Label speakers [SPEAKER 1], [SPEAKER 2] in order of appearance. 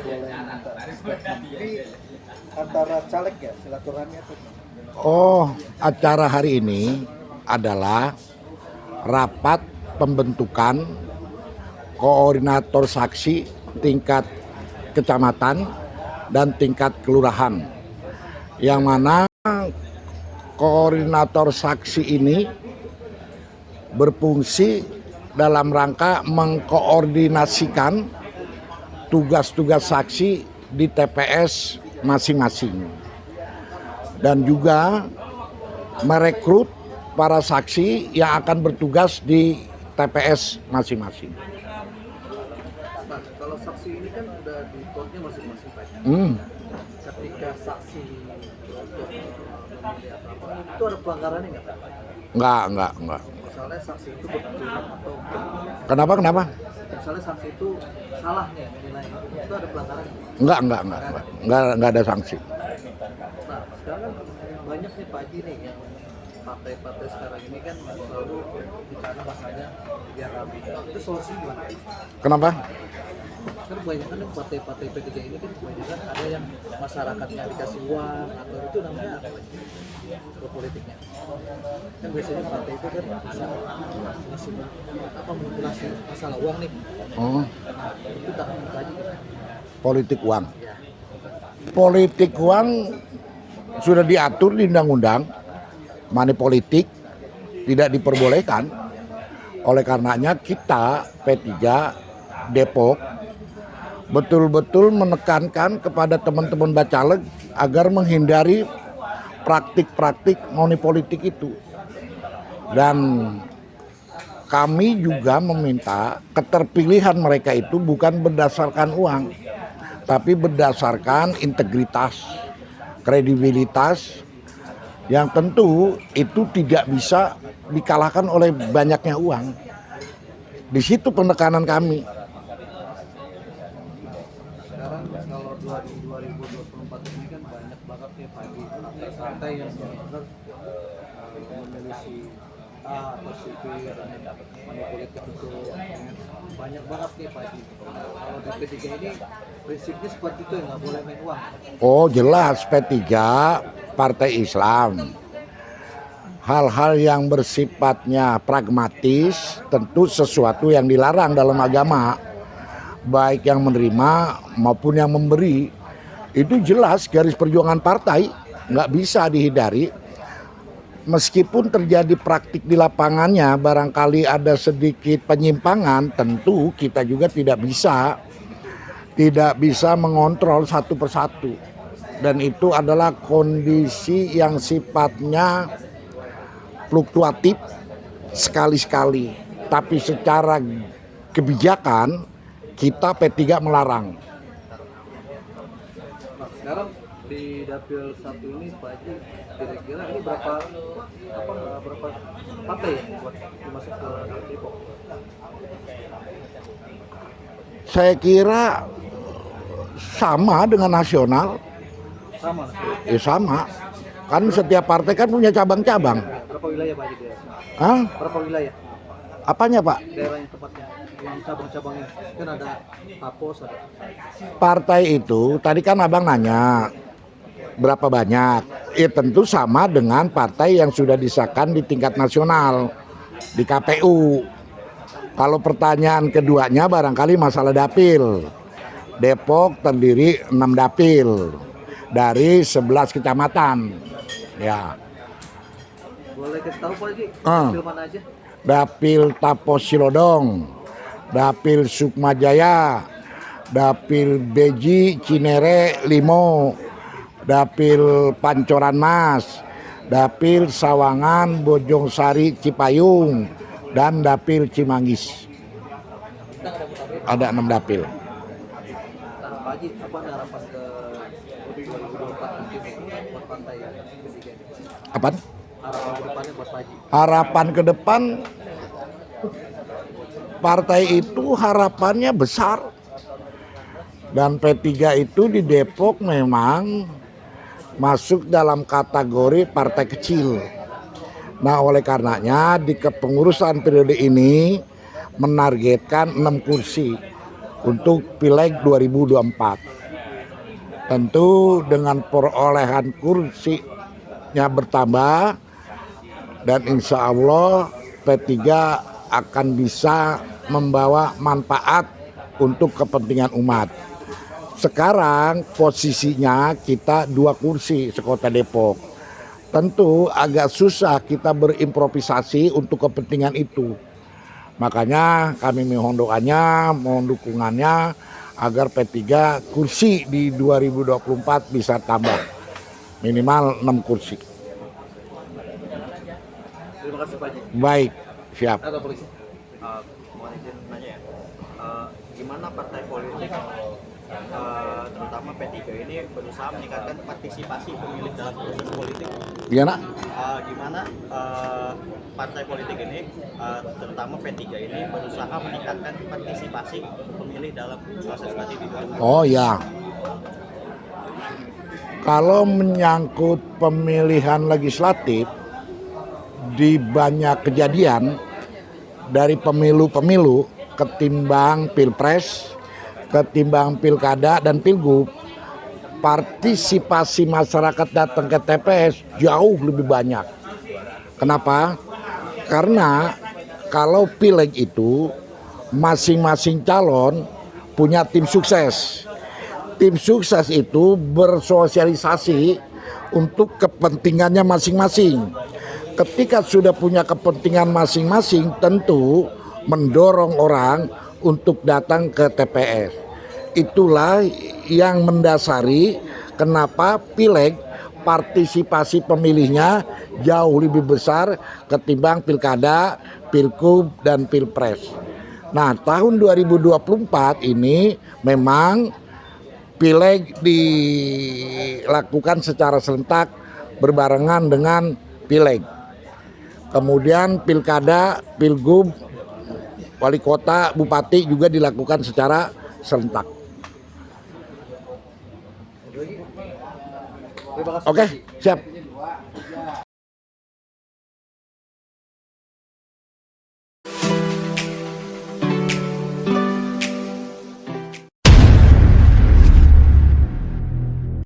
[SPEAKER 1] boleh minta statement. Ini antara caleg ya silaturahmi atau?
[SPEAKER 2] Oh, acara hari ini adalah rapat pembentukan koordinator saksi tingkat kecamatan dan tingkat kelurahan, yang mana koordinator saksi ini berfungsi dalam rangka mengkoordinasikan tugas-tugas saksi di TPS masing-masing dan juga merekrut para saksi yang akan bertugas di TPS masing-masing.
[SPEAKER 1] Nah, kalau saksi ini kan udah di courtnya masing-masing Pak. Ketika saksi untuk memilih atau apa, itu ada pelanggarannya nggak Pak?
[SPEAKER 2] Enggak.
[SPEAKER 1] Misalnya saksi itu betul atau
[SPEAKER 2] Kenapa?
[SPEAKER 1] misalnya saksi itu salah nih menilai, itu ada pelanggarannya?
[SPEAKER 2] Enggak ada sanksi.
[SPEAKER 1] Nah, sekarang kan banyak nih Pak Haji nih yang partai-partai sekarang ini kan selalu bicara bahasanya biar rapi. Itu solusi gimana?
[SPEAKER 2] Kenapa?
[SPEAKER 1] Kan kebanyakan yang partai-partai P3 ini kan kebanyakan ada yang masyarakatnya dikasih uang atau itu namanya apa? Pro politiknya. Kan biasanya partai itu kan bisa ngasih apa manipulasi masalah uang nih.
[SPEAKER 2] Oh,
[SPEAKER 1] Nah, itu tak Haji.
[SPEAKER 2] politik uang.
[SPEAKER 1] Ya.
[SPEAKER 2] Politik uang sudah diatur di undang-undang, money politik tidak diperbolehkan. Oleh karenanya kita P3 Depok betul-betul menekankan kepada teman-teman Bacaleg agar menghindari praktik-praktik money politik itu. Dan kami juga meminta keterpilihan mereka itu bukan berdasarkan uang, tapi berdasarkan integritas, kredibilitas, yang tentu itu tidak bisa dikalahkan oleh banyaknya uang. Di situ penekanan kami.
[SPEAKER 1] Sekarang kalau 2024 ini kan banyak banget nih Pak Haji partai yang benar-benar memilih si A atau si B dan money politik itu banyak banget nih Pak Haji. Kalau di P3 ini prinsipnya seperti itu, nggak boleh main uang.
[SPEAKER 2] Oh jelas, P3 Partai Islam. Hal-hal yang bersifatnya pragmatis tentu sesuatu yang dilarang dalam agama, baik yang menerima maupun yang memberi. Itu jelas garis perjuangan partai, nggak bisa dihindari. Meskipun terjadi praktik di lapangannya barangkali ada sedikit penyimpangan, tentu kita juga tidak bisa mengontrol satu persatu. Dan itu adalah kondisi yang sifatnya fluktuatif sekali-sekali. Tapi secara kebijakan kita P3 melarang.
[SPEAKER 1] Nah, sekarang di dapil 1 ini Pak Haji kira-kira ini berapa partai yang buat dimasuk ke Depok?
[SPEAKER 2] Saya kira sama dengan nasional.
[SPEAKER 1] Sama.
[SPEAKER 2] Sama. Kan setiap partai kan punya cabang-cabang.
[SPEAKER 1] Berapa wilayah Pak Haji dia?
[SPEAKER 2] Hah?
[SPEAKER 1] Berapa wilayah?
[SPEAKER 2] Apanya Pak?
[SPEAKER 1] Daerah yang tempatnya yang cabang-cabangnya kan ada Tapos, ada.
[SPEAKER 2] Partai itu tadi kan abang nanya berapa banyak. Ya tentu sama dengan partai yang sudah disahkan di tingkat nasional di KPU. Kalau pertanyaan keduanya barangkali masalah dapil. Depok terdiri 6 dapil dari 11 kecamatan. Ya.
[SPEAKER 1] Boleh kasih tahu Pak Haji, dapil mana aja?
[SPEAKER 2] Dapil Tapos Silodong, Dapil Sukmajaya, Dapil Beji Cinere Limo, Dapil Pancoran Mas, Dapil Sawangan Bojongsari Cipayung, dan Dapil Cimanggis. Ada 6 dapil.
[SPEAKER 1] Nah Pak Haji, apa harapan ke 2024 nanti buat partai ketiga ini?
[SPEAKER 2] Apaan?
[SPEAKER 1] Harapan ke depannya buat Pak Haji?
[SPEAKER 2] Harapan ke depan partai itu harapannya besar. Dan P3 itu di Depok memang masuk dalam kategori partai kecil. Nah oleh karenanya di kepengurusan periode ini menargetkan 6 kursi. untuk Pileg 2024. Tentu dengan perolehan kursinya bertambah dan insya Allah P3 akan bisa membawa manfaat untuk kepentingan umat. Sekarang posisinya kita 2 kursi sekota Depok. Tentu agak susah kita berimprovisasi untuk kepentingan itu. Makanya kami mohon doanya, mohon dukungannya agar P3 kursi di 2024 bisa tambah minimal 6 kursi.
[SPEAKER 1] Terima kasih Pak Haji.
[SPEAKER 2] Baik, siap.
[SPEAKER 1] Atau polisi.
[SPEAKER 3] Mohon izin nanya ya, gimana partai politik terutama P3 ini berusaha meningkatkan partisipasi pemilih dalam proses politik?
[SPEAKER 2] Gimana?
[SPEAKER 3] Gimana partai politik ini terutama P3 ini berusaha meningkatkan partisipasi pemilih dalam proses nanti di 2024?
[SPEAKER 2] Oh ya, kalau menyangkut pemilihan legislatif di banyak kejadian dari pemilu-pemilu ketimbang pilpres, ketimbang pilkada dan pilgub, partisipasi masyarakat datang ke TPS jauh lebih banyak. Kenapa? Karena kalau pileg itu masing-masing calon punya tim sukses. Tim sukses itu bersosialisasi untuk kepentingannya masing-masing. Ketika sudah punya kepentingan masing-masing, tentu mendorong orang untuk datang ke TPS. Itulah yang mendasari kenapa pileg partisipasi pemilihnya jauh lebih besar ketimbang pilkada, pilgub, dan pilpres. Nah, tahun 2024 ini memang pileg dilakukan secara serentak berbarengan dengan pileg. Kemudian pilkada, pilgub, wali kota, bupati juga dilakukan secara serentak.
[SPEAKER 1] Terima kasih.
[SPEAKER 2] Oke, siap.